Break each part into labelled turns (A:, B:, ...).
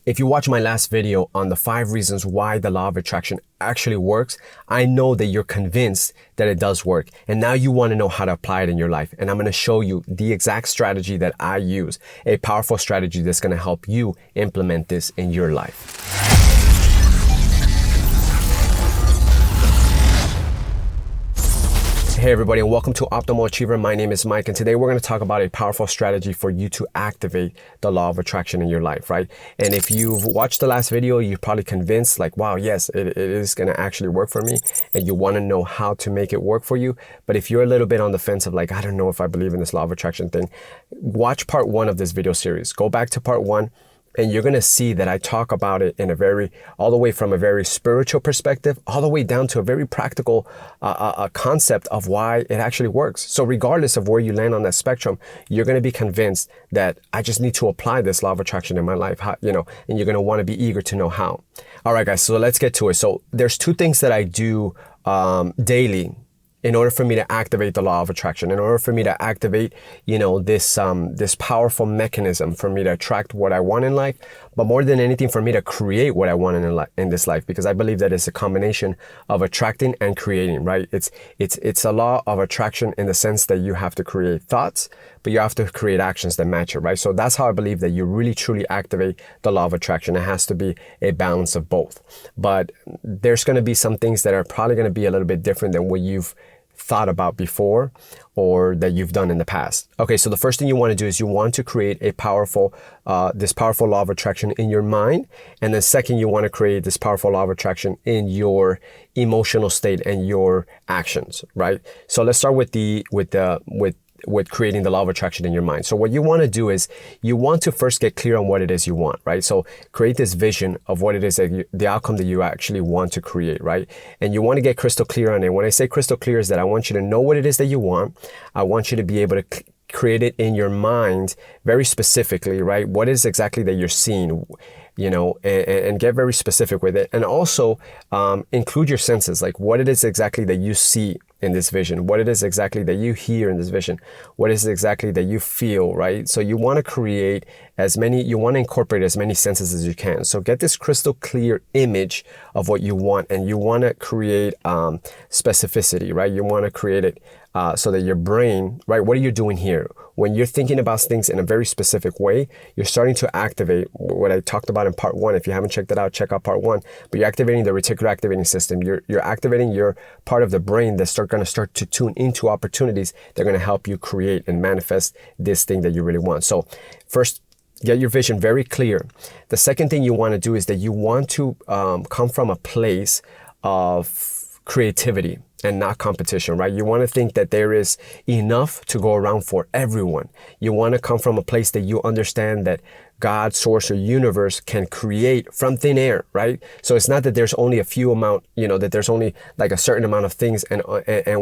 A: If you watch my last video on the 5 reasons why the law of attraction actually works, I know that you're convinced that it does work. And now you want to know how to apply it in your life. And I'm going to show you the exact strategy that I use, a powerful strategy that's going to help you implement this in your life. Hey everybody, and welcome to Optimal Achiever. My name is Mike, and today we're going to talk about a powerful strategy for you to activate the law of attraction in your life, right? And if you've watched the last video, you're probably convinced like, wow, yes, it is going to actually work for me, and you want to know how to make it work for you. But if you're a little bit on the fence of like, I don't know if I believe in this law of attraction thing, watch part 1 of this video series. Go back to part 1. And you're going to see that I talk about it in all the way from a very spiritual perspective, all the way down to a very practical concept of why it actually works. So regardless of where you land on that spectrum, you're going to be convinced that I just need to apply this law of attraction in my life, and you're going to want to be eager to know how. All right, guys, so let's get to it. So there's 2 things that I do daily in order for me to activate the law of attraction, in order for me to activate, this powerful mechanism for me to attract what I want in life, but more than anything, for me to create what I want in this life, because I believe that it's a combination of attracting and creating, right? It's a law of attraction in the sense that you have to create thoughts, but you have to create actions that match it, right? So that's how I believe that you really truly activate the law of attraction. It has to be a balance of both. But there's going to be some things that are probably going to be a little bit different than what you've thought about before or that you've done in the past. Okay, so the first thing you want to do is you want to create a powerful law of attraction in your mind. And then second, you want to create this powerful law of attraction in your emotional state and your actions, right? So let's start with creating the law of attraction in your mind. So what you want to do is you want to first get clear on what it is you want, right? So create this vision of what it is the outcome that you actually want to create, right? And you want to get crystal clear on it. When I say crystal clear is that I want you to know what it is that you want. I want you to be able to create it in your mind very specifically, right? What is exactly that you're seeing, and get very specific with it. And also include your senses, like what it is exactly that you see in this vision, what it is exactly that you hear in this vision, what is exactly that you feel, right? So you want to incorporate as many senses as you can. So get this crystal clear image of what you want, and you want to create specificity, right? You want to create it so that your brain, right? What are you doing here? When you're thinking about things in a very specific way, you're starting to activate what I talked about in part 1. If you haven't checked that out, check out part 1. But you're activating the reticular activating system. You're activating your part of the brain that's going to start to tune into opportunities that are going to help you create and manifest this thing that you really want. So first, get your vision very clear. The second thing you want to do is that you want to come from a place of creativity and not competition, right? You want to think that there is enough to go around for everyone. You want to come from a place that you understand that God, source, or universe can create from thin air, right? So it's not that there's only a few amount, that there's only like a certain amount of things and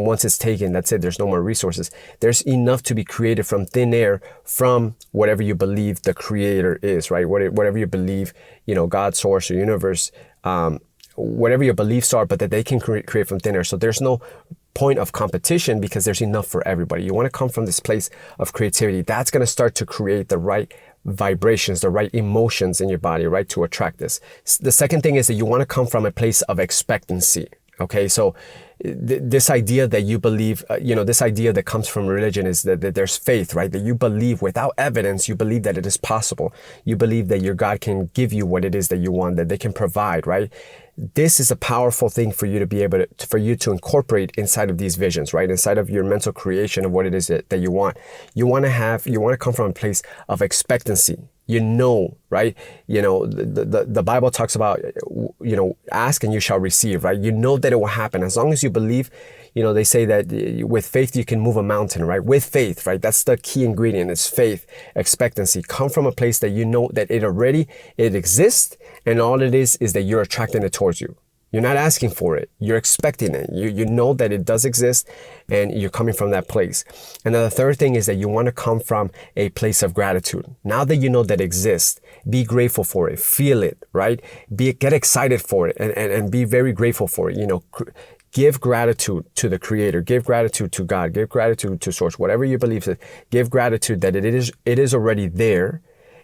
A: once it's taken, that's it, there's no more resources. There's enough to be created from thin air from whatever you believe the creator is, right? Whatever you believe, God, source, or universe, whatever your beliefs are, but that they can create from thin air. So there's no point of competition because there's enough for everybody. You want to come from this place of creativity. That's going to start to create the right vibrations, the right emotions in your body, right, to attract this. The second thing is that you want to come from a place of expectancy. Okay, so this idea that you believe, this idea that comes from religion is that there's faith, right? That you believe without evidence, you believe that it is possible. You believe that your God can give you what it is that you want, that they can provide, right? This is a powerful thing for you to be able to incorporate inside of these visions, right? Inside of your mental creation of what it is that you want. You want to come from a place of expectancy. Right? The Bible talks about, ask and you shall receive, right? You know that it will happen. As long as you believe, they say that with faith, you can move a mountain, right? With faith, right? That's the key ingredient. It's faith, expectancy. Come from a place that you know that it exists, and all it is that you're attracting it towards you. You're not asking for it. You're expecting it. You know that it does exist, and you're coming from that place. And then the third thing is that you want to come from a place of gratitude. Now that you know that it exists, be grateful for it. Feel it, right? Get excited for it and be very grateful for it. Give gratitude to the Creator. Give gratitude to God. Give gratitude to Source. Whatever you believe, give gratitude that it is already there.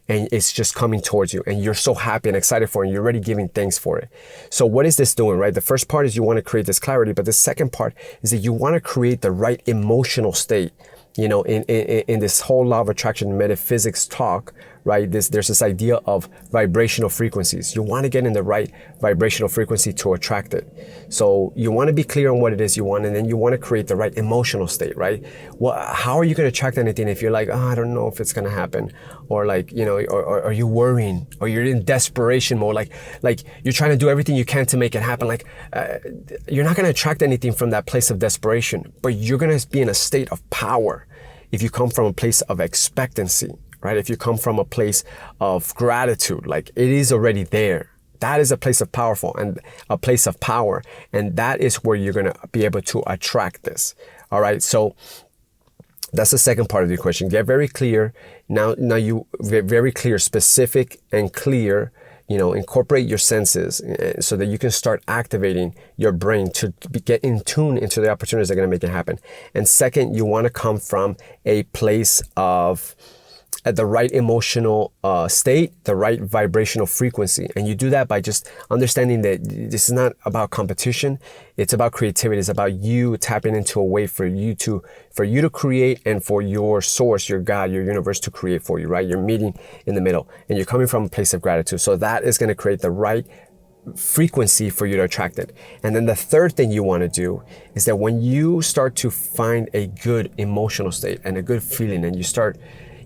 A: and it's just coming towards you and you're so happy and excited for it and you're already giving thanks for it. So what is this doing, right? The first part is you want to create this clarity, but the second part is that you want to create the right emotional state. You know, in this whole law of attraction metaphysics talk, right? There's this idea of vibrational frequencies. You want to get in the right vibrational frequency to attract it. So you want to be clear on what it is you want, and then you want to create the right emotional state, right? Well, how are you going to attract anything if you're like, oh, I don't know if it's going to happen, or like, you know, or are you worrying, or you're in desperation mode, like you're trying to do everything you can to make it happen. Like you're not going to attract anything from that place of desperation, but you're going to be in a state of power if you come from a place of expectancy, right? If you come from a place of gratitude, like it is already there. That is a place of powerful and a place of power. And that is where you're going to be able to attract this. All right. So that's the second part of the equation. Get very clear. Now you get very clear, specific and clear. You know, incorporate your senses so that you can start activating your brain to get in tune into the opportunities that are going to make it happen. And second, you want to come from a place of the right emotional state, the right vibrational frequency. And you do that by just understanding that this is not about competition. It's about creativity. It's about you tapping into a way for you to create, and for your source, your God, your universe to create for you, right? You're meeting in the middle and you're coming from a place of gratitude. So that is going to create the right frequency for you to attract it. And then the third thing you want to do is that when you start to find a good emotional state and a good feeling, and you start,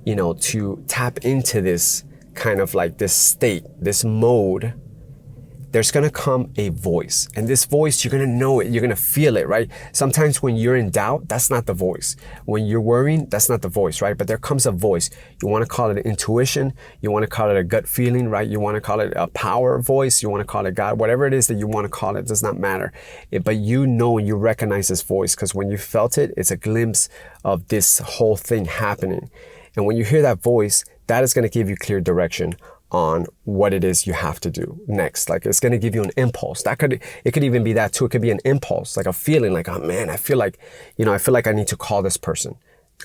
A: you know, to tap into this kind of like this state, this mode, there's going to come a voice. And this voice, you're going to know it. You're going to feel it, right? Sometimes when you're in doubt, that's not the voice. When you're worrying, that's not the voice, right? But there comes a voice. You want to call it intuition. You want to call it a gut feeling, right? You want to call it a power voice. You want to call it God. Whatever it is that you want to call it, does not matter. But you know and you recognize this voice, because when you felt it, it's a glimpse of this whole thing happening. And when you hear that voice, that is going to give you clear direction on what it is you have to do next. Like it's going to give you an impulse. It could even be that too. It could be an impulse, like a feeling like, oh man, I feel like I need to call this person.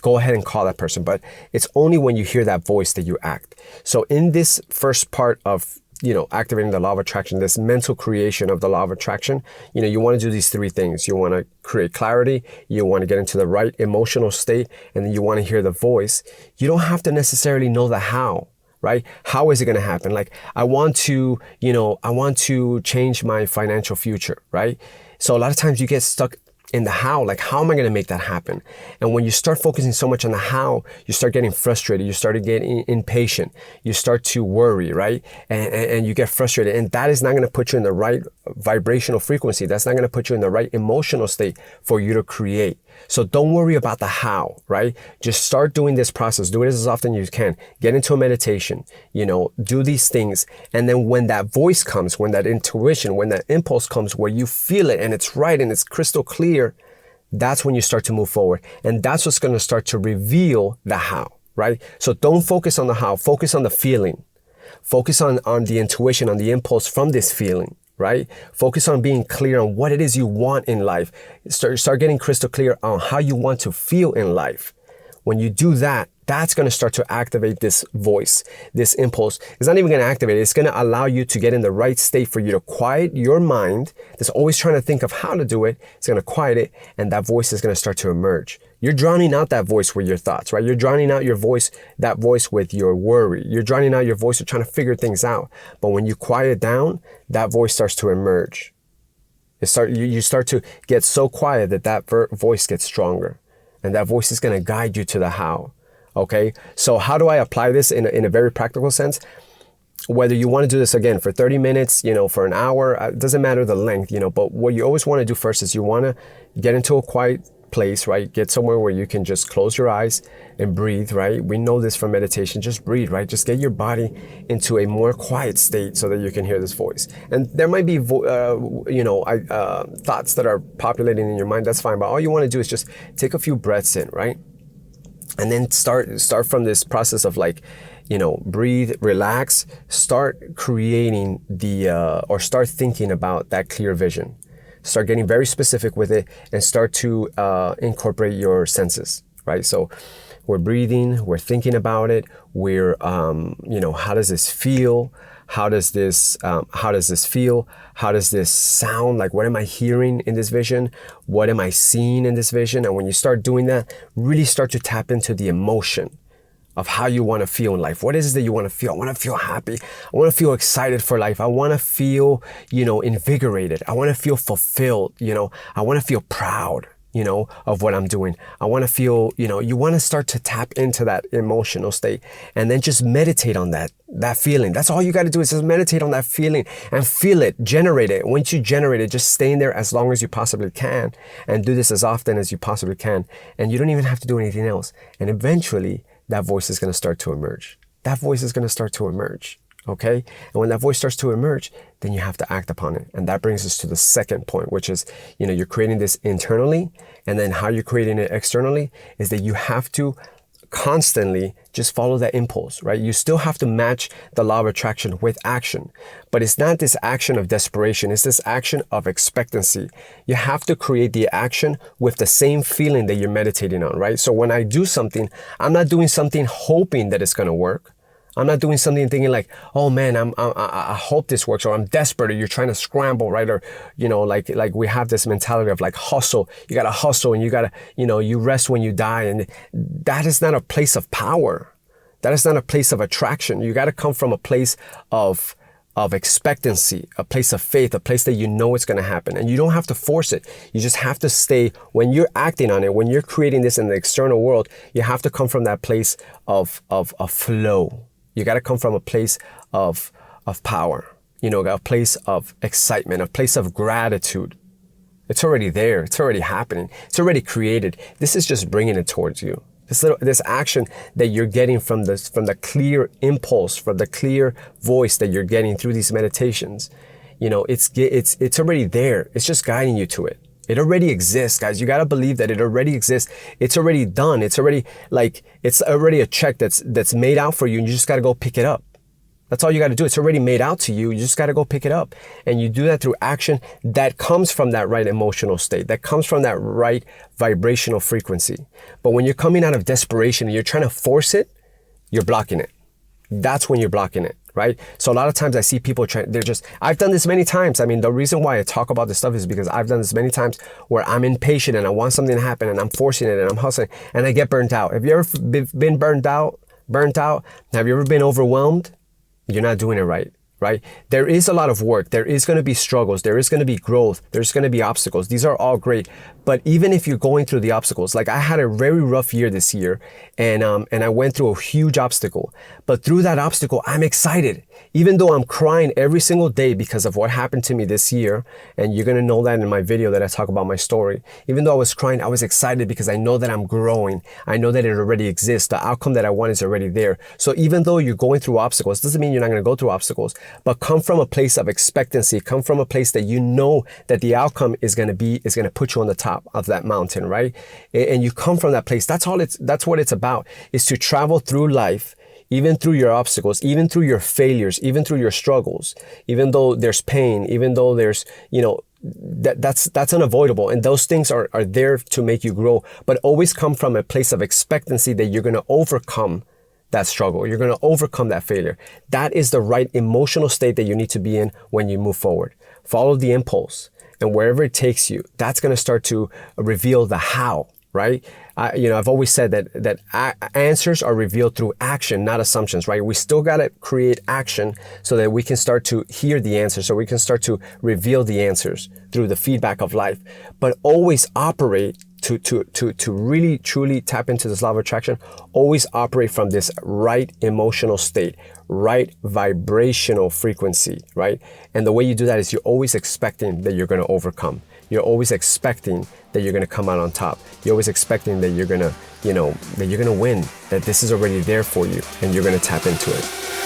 A: Go ahead and call that person. But it's only when you hear that voice that you act. So in this first part of, you know, activating the law of attraction, this mental creation of the law of attraction, you know, you want to do these three things. You want to create clarity, you want to get into the right emotional state, and then you want to hear the voice. You don't have to necessarily know the how, right? How is it going to happen? Like, I want to change my financial future, right? So a lot of times you get stuck in the how, like, how am I going to make that happen? And when you start focusing so much on the how, you start getting frustrated. You start getting impatient. You start to worry, right? And you get frustrated. And that is not going to put you in the right vibrational frequency. That's not going to put you in the right emotional state for you to create. So don't worry about the how, right? Just start doing this process. Do it as often as you can. Get into a meditation, you know, do these things. And then when that voice comes, when that intuition, when that impulse comes where you feel it and it's right and it's crystal clear, that's when you start to move forward. And that's what's going to start to reveal the how, right? So don't focus on the how, focus on the feeling. Focus on the intuition, on the impulse from this feeling. Right? Focus on being clear on what it is you want in life. Start getting crystal clear on how you want to feel in life. When you do that, that's going to start to activate this voice, this impulse. It's not even going to activate it. It's going to allow you to get in the right state for you to quiet your mind that's always trying to think of how to do it. It's going to quiet it, and that voice is going to start to emerge. You're drowning out that voice with your thoughts, right? You're drowning out that voice with your worry. You're drowning out your voice with trying to figure things out. But when you quiet down, that voice starts to emerge. You start to get so quiet that voice gets stronger. And that voice is going to guide you to the how. Okay, so how do I apply this in a very practical sense? Whether you want to do this again for 30 minutes, you know, for an hour, it doesn't matter the length, you know, but what you always want to do first is you want to get into a quiet place, right? Get somewhere where you can just close your eyes and breathe, right? We know this from meditation, just breathe, right? Just get your body into a more quiet state so that you can hear this voice. And there might be, thoughts that are populating in your mind, that's fine. But all you want to do is just take a few breaths in, right? And then start from this process of like, you know, breathe, relax, start creating or start thinking about that clear vision. Start getting very specific with it and start to incorporate your senses, right? So we're breathing, we're thinking about it, we're, how does this feel? How does this feel? How does this sound? Like, what am I hearing in this vision? What am I seeing in this vision? And when you start doing that, really start to tap into the emotion of how you want to feel in life. What is it that you want to feel? I want to feel happy. I want to feel excited for life. I want to feel, invigorated. I want to feel fulfilled. I want to feel proud, of what I'm doing. I want to feel, you want to start to tap into that emotional state and then just meditate on that feeling. That's all you got to do is just meditate on that feeling and feel it, generate it. Once you generate it, just stay in there as long as you possibly can and do this as often as you possibly can. And you don't even have to do anything else. And eventually that voice is going to start to emerge. That voice is going to start to emerge. Okay. And when that voice starts to emerge, then you have to act upon it. And that brings us to the second point, which is, you're creating this internally, and then how you're creating it externally is that you have to constantly just follow that impulse, right? You still have to match the law of attraction with action, but it's not this action of desperation. It's this action of expectancy. You have to create the action with the same feeling that you're meditating on, right? So when I do something, I'm not doing something hoping that it's going to work. I'm not doing something thinking like, oh man, I hope this works, or I'm desperate, or you're trying to scramble, right? Or, like we have this mentality of like hustle. You got to hustle and you got to, you rest when you die. And that is not a place of power. That is not a place of attraction. You got to come from a place of expectancy, a place of faith, a place that it's going to happen. And you don't have to force it. You just have to stay, when you're acting on it, when you're creating this in the external world, you have to come from that place of flow. You got to come from a place of power, a place of excitement, a place of gratitude. It's already there. It's already happening. It's already created. This is just bringing it towards you. This action that you're getting from the clear impulse, from the clear voice that you're getting through these meditations, it's already there. It's just guiding you to it. It already exists, guys. You got to believe that it already exists. It's already done. It's already a check that's made out for you, and you just got to go pick it up. That's all you got to do. It's already made out to you. You just got to go pick it up. And you do that through action that comes from that right emotional state, that comes from that right vibrational frequency. But when you're coming out of desperation and you're trying to force it, you're blocking it. That's when you're blocking it. Right? So a lot of times I see people I've done this many times. I mean, the reason why I talk about this stuff is because I've done this many times where I'm impatient and I want something to happen and I'm forcing it and I'm hustling and I get burnt out. Have you ever been burnt out? Have you ever been overwhelmed? You're not doing it right. Right? There is a lot of work. There is going to be struggles. There is going to be growth. There's going to be obstacles. These are all great. But even if you're going through the obstacles, like I had a very rough year this year and I went through a huge obstacle, but through that obstacle, I'm excited. Even though I'm crying every single day because of what happened to me this year, and you're going to know that in my video that I talk about my story. Even though I was crying, I was excited because I know that I'm growing. I know that it already exists. The outcome that I want is already there. So even though you're going through obstacles, doesn't mean you're not going to go through obstacles, but come from a place of expectancy. Come from a place that you know that the outcome is going to put you on the top of that mountain, right? And you come from that place. That's what it's about, is to travel through life, even through your obstacles, even through your failures, even through your struggles, even though there's pain, even though there's, that's unavoidable. And those things are there to make you grow, but always come from a place of expectancy that you're going to overcome that struggle. You're going to overcome that failure. That is the right emotional state that you need to be in when you move forward. Follow the impulse, and wherever it takes you, that's going to start to reveal the how, right? I've always said that answers are revealed through action, not assumptions, right? We still got to create action so that we can start to hear the answers, so we can start to reveal the answers through the feedback of life, but always operate to really truly tap into this law of attraction. Always operate from this right emotional state, right vibrational frequency, right? And the way you do that is you're always expecting that you're going to overcome. You're always expecting that you're going to come out on top. You're always expecting that you're going to, that you're going to win, that this is already there for you and you're going to tap into it.